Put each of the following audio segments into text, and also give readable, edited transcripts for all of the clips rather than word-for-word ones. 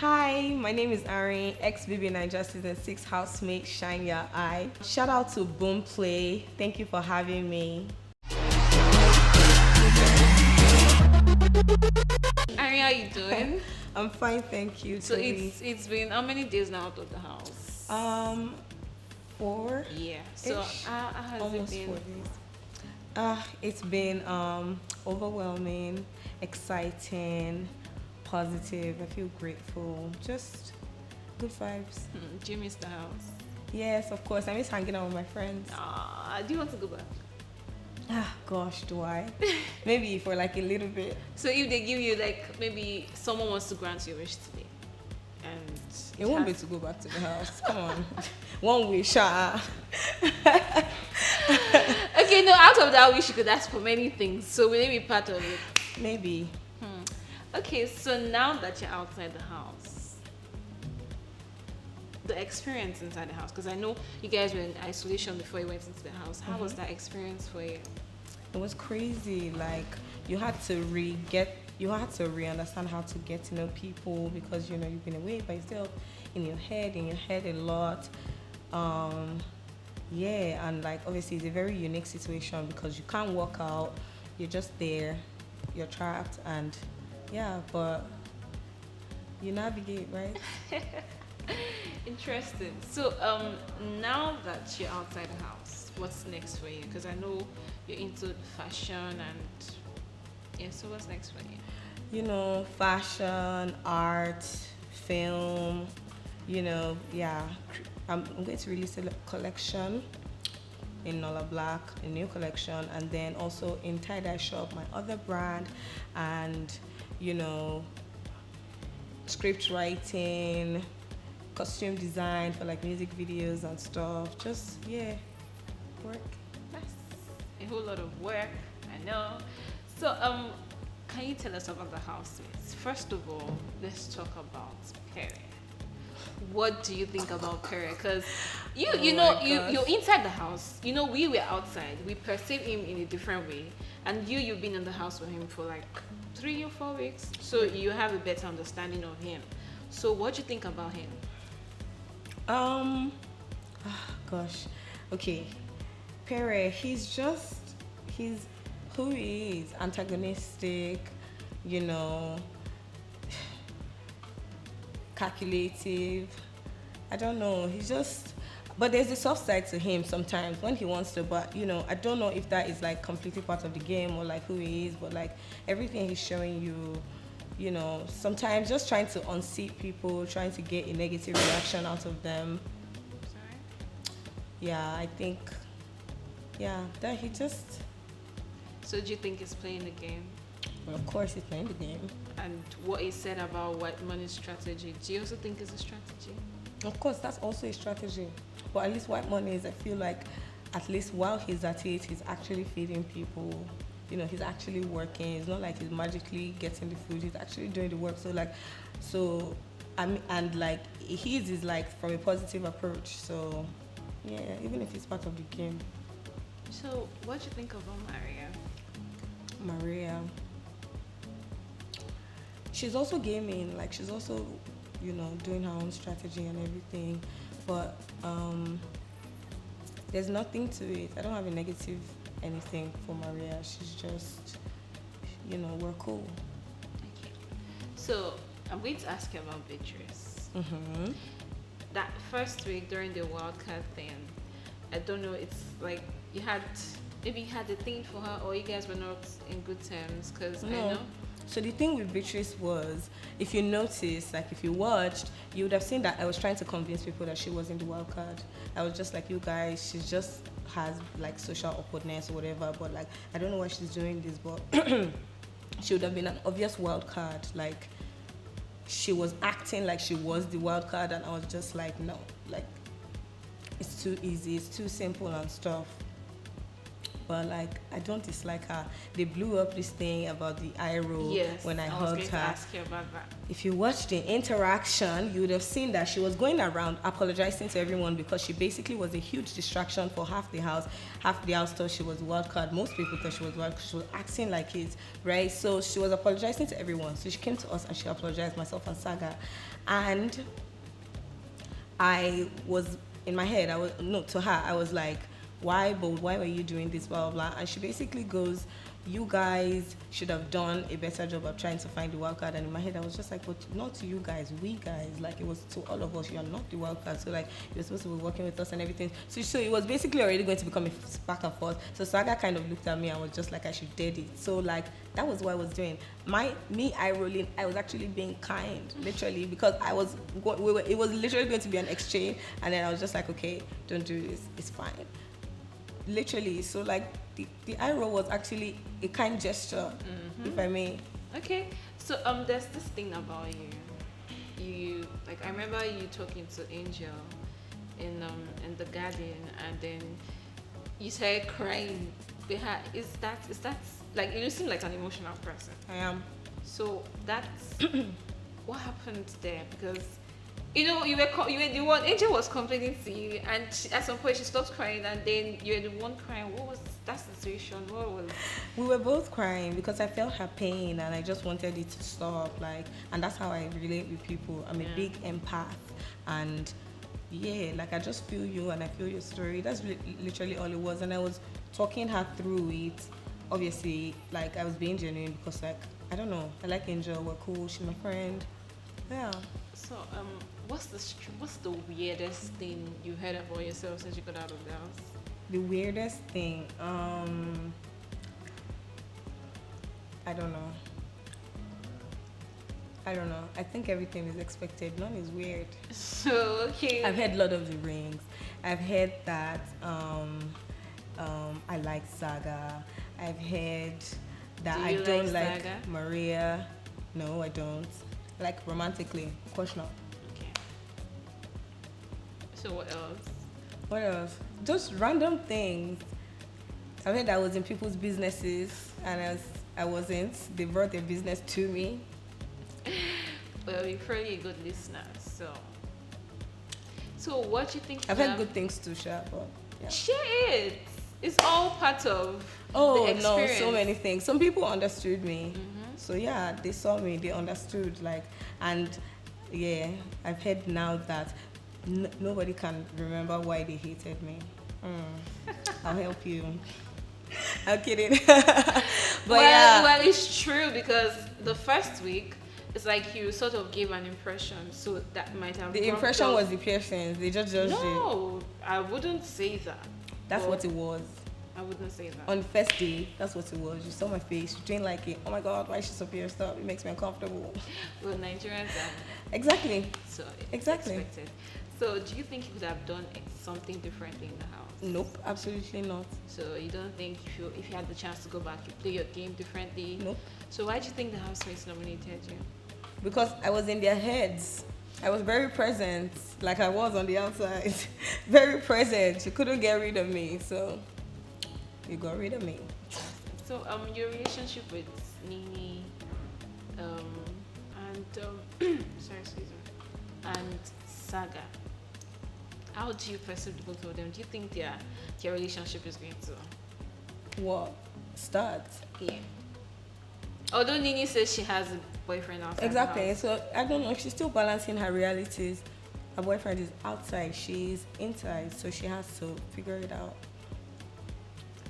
Hi, my name is Arin, ex BBNaija season 6 housemate, Shine Your Eye. Shout out to Boom Play. Thank you for having me. Arin, how you doing? I'm fine, thank you. So Toby. it's been how many days now out of the house? 4. Yeah. So how has Almost it been? 4 days. It's been overwhelming, exciting, positive. I feel grateful. Just good vibes. Do you miss the house? Yes, of course. I miss hanging out with my friends. Do you want to go back? Gosh, do I? Maybe for like a little bit. So if they give you like maybe someone wants to grant your wish today, and It won't be to go back to the house. Come on. One wish, Okay, no. Out of that wish, you could ask for many things. So will it be part of it? Maybe. Okay, so now that you're outside the house, the experience inside the house, because I know you guys were in isolation before you went into the house. How was that experience for you? It was crazy. Like you had to re-understand how to get to know people because you've been away by yourself in your head a lot. Yeah, and like obviously it's a very unique situation because you can't walk out, you're just there, you're trapped, and yeah, but you navigate, right? Interesting. So now that you're outside the house, what's next for you? Because I know you're into fashion and yeah, so what's next for you? Fashion, art, film, yeah. I'm going to release a collection in Nola Black, a new collection, and then also in Tie-Dye Shop, my other brand, and script writing, costume design for like music videos and stuff. Just work. Nice. A whole lot of work, I know. So can you tell us about the housemates? First of all, let's talk about Perry. What do you think about Perry? Because you're inside the house. We were outside. We perceive him in a different way. And you've been in the house with him for like 3 or 4 weeks. So you have a better understanding of him. So what do you think about him? Gosh. Okay. Perry, he's who he is. Antagonistic, calculative. I don't know. But there's a soft side to him sometimes when he wants to. But I don't know if that is like completely part of the game or like who he is. But like everything he's showing you, sometimes just trying to unseat people, trying to get a negative reaction out of them. Sorry? Yeah, I think. Yeah, that he just. So do you think he's playing the game? Well, of course, he's playing the game. And what he said about white money strategy, do you also think it's a strategy? Of course, that's also a strategy. But at least white money is, I feel like, at least while he's at it, he's actually feeding people. He's actually working. It's not like he's magically getting the food. He's actually doing the work. His is like from a positive approach. So, yeah, even if it's part of the game. So, what do you think about Maria? She's also gaming. Like, she's also, doing her own strategy and everything. But there's nothing to it. I don't have a negative anything for Maria. She's just, we're cool. Okay. So, I'm going to ask you about Beatrice. That first week during the wildcard thing, I don't know, it's like maybe you had a thing for her or you guys were not in good terms because No. I know. So the thing with Beatrice was, if you noticed, like if you watched, you would have seen that I was trying to convince people that she wasn't the wild card. I was just like, you guys, she just has like social awkwardness or whatever, but like, I don't know why she's doing this, but she would have been an obvious wild card. Like, she was acting like she was the wild card and I was just like, no, like, it's too easy, it's too simple and stuff. but like I don't dislike her. They blew up this thing about the eye roll Yes, when I was hugged going to her. ask you about that. If you watched the interaction, you would have seen that she was going around apologizing to everyone because she basically was a huge distraction for half the house. Half the house thought she was wild card. Most people thought she was wild card. She was acting like it, right? So she was apologizing to everyone. So she came to us and she apologized, myself and Saga. And I was, in my head, to her, I was like, why were you doing this, blah, blah, blah. And she basically goes, you guys should have done a better job of trying to find the wild card. And in my head, I was just like, but not to you guys, we guys. Like, it was to all of us. You are not the wild card. So, like, you're supposed to be working with us and everything. So it was basically already going to become a back and forth. So Saga kind of looked at me and was just like, I should dead it. So, like, that was what I was doing. Eye rolling, I was actually being kind, literally, because I was, it was literally going to be an exchange. And then I was just like, okay, don't do this. It's fine. Literally. So, like, the eye roll was actually a kind gesture, if I may. Okay, so there's this thing about you like, I remember you talking to Angel in the garden, and then you started crying. Is that like, you seem like an emotional person? I am. So that's what happened there, because you were the one. Angel was complaining to you, and at some point she stopped crying, and then you were the one crying. What was that situation? What was? We were both crying because I felt her pain, and I just wanted it to stop. Like, and that's how I relate with people. I'm a big empath, and yeah, like I just feel you, and I feel your story. That's literally all it was. And I was talking her through it. Obviously, like, I was being genuine because, like, I don't know. I like Angel. We're cool. She's my friend. Yeah. So what's the weirdest thing you heard about yourself since you got out of the house? The weirdest thing, I don't know. I think everything is expected. None is weird. So, okay. I've heard Lord of the Rings. I've heard that I like Saga. I've heard that I don't like Saga? Maria. No, I don't. Like, romantically. Question mark. Okay. So what else? What else? Just random things. I heard I was in people's businesses, and I wasn't. They brought their business to me. Well, you're probably a good listener, so what do you think? I've heard good things too, Sha, but yeah. Share it. It's all part of Oh the no, experience. so many things. Some people understood me. So yeah, they saw me, they understood, like, and yeah, I've heard now that nobody can remember why they hated me. I'll help you. I'm kidding. But well, it's true, because the first week, it's like you sort of gave an impression, so that might have. The impression was the piercings. They just judged it. No, I wouldn't say that. That's what it was. I wouldn't say that. On the first day, that's what it was. You saw my face. You didn't like it. Oh my God, why is she so pierced up? It makes me uncomfortable. Well, Nigerians are. Exactly. So it's Exactly. expected. So do you think you could have done something differently in the house? Nope, absolutely not. So you don't think if you had the chance to go back, you play your game differently? Nope. So why do you think the housemates nominated you? Because I was in their heads. I was very present, like I was on the outside. Very present. You couldn't get rid of me, so you got rid of me. So your relationship with Nini, and sorry, excuse me, and Saga. How do you perceive the both of them? Do you think their relationship is going to Start? Yeah. Although Nini says she has a boyfriend outside. Exactly. The house. So I don't know. She's still balancing her realities. Her boyfriend is outside. She's inside. So she has to figure it out.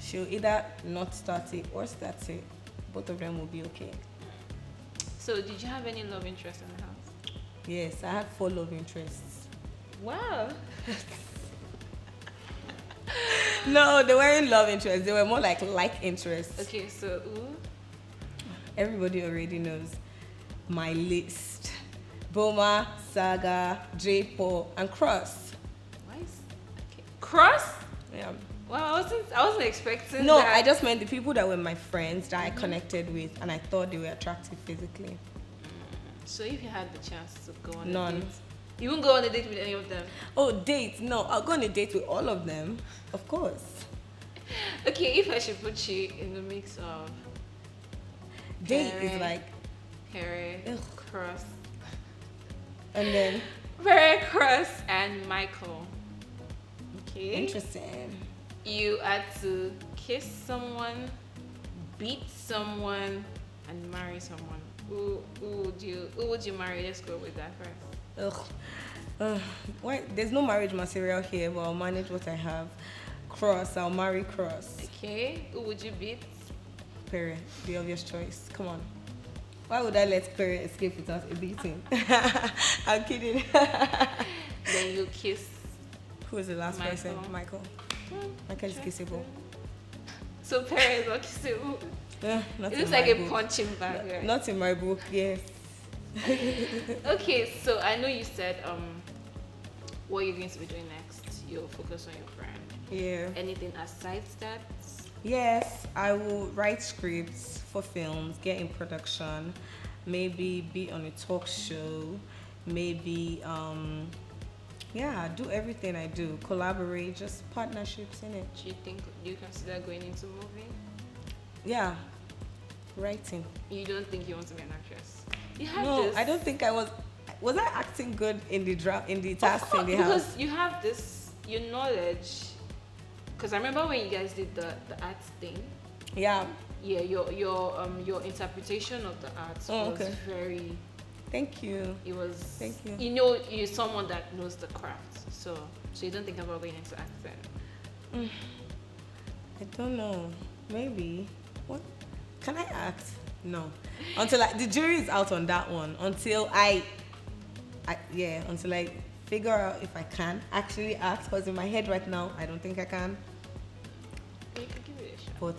She'll either not start it or start it. Both of them will be okay. So did you have any love interest in the house? Yes, I had 4 love interests. Wow. No, they weren't love interests. They were more like interests. Okay, so Everybody already knows my list. Boma, Saga, J-Paul, and Cross. okay. Cross? Yeah. Well, I wasn't expecting No, that. I just meant the people that were my friends that I connected with, and I thought they were attractive physically. So if you had the chance to go on None. a date, you wouldn't go on a date with any of them? Oh, date? No, I'll go on a date with all of them, of course. Okay, if I should put you in the mix of Date Harry, is like, Harry, ugh. Cross, and then Harry, Cross, and Michael. Okay. interesting. You had to kiss someone, beat someone, and marry someone. Who would you marry? Let's go with that first. Ugh. Why? There's no marriage material here, but I'll manage what I have. Cross, I'll marry Cross. Okay. Who would you beat? Perry, the obvious choice. Come on. Why would I let Perry escape without a beating? I'm kidding. Then you kiss. Who is the last person? Michael. Michael is Interesting. kissable. So Perry is not kissable. Not It in looks my like a book. punching bag. Right? Not in my book, yes. Okay, so I know you said what you're going to be doing next. You'll focus on your brand. Yeah. Anything aside that? Yes, I will write scripts for films, get in production, maybe be on a talk show, maybe do everything I do, collaborate, just partnerships in it. Do you consider going into movie? Yeah, writing. You don't think you want to be an actress? You have No, this. I don't think I was. Was I acting good in the Of task course, in the house? because you have this your knowledge. Because I remember when you guys did the art thing. Yeah. Yeah, your interpretation of the art was okay. very. Thank you. It was. Thank you. You know, you're someone that knows the craft, so you don't think about going into acting. I don't know. Maybe. What? Can I act? No. Until the jury is out on that one. Until until I figure out if I can actually act. Because in my head right now, I don't think I can. You can give it a shot. But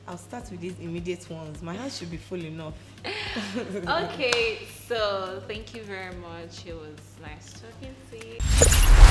I'll start with these immediate ones. My hands should be full enough. Okay, so thank you very much. It was nice talking to you.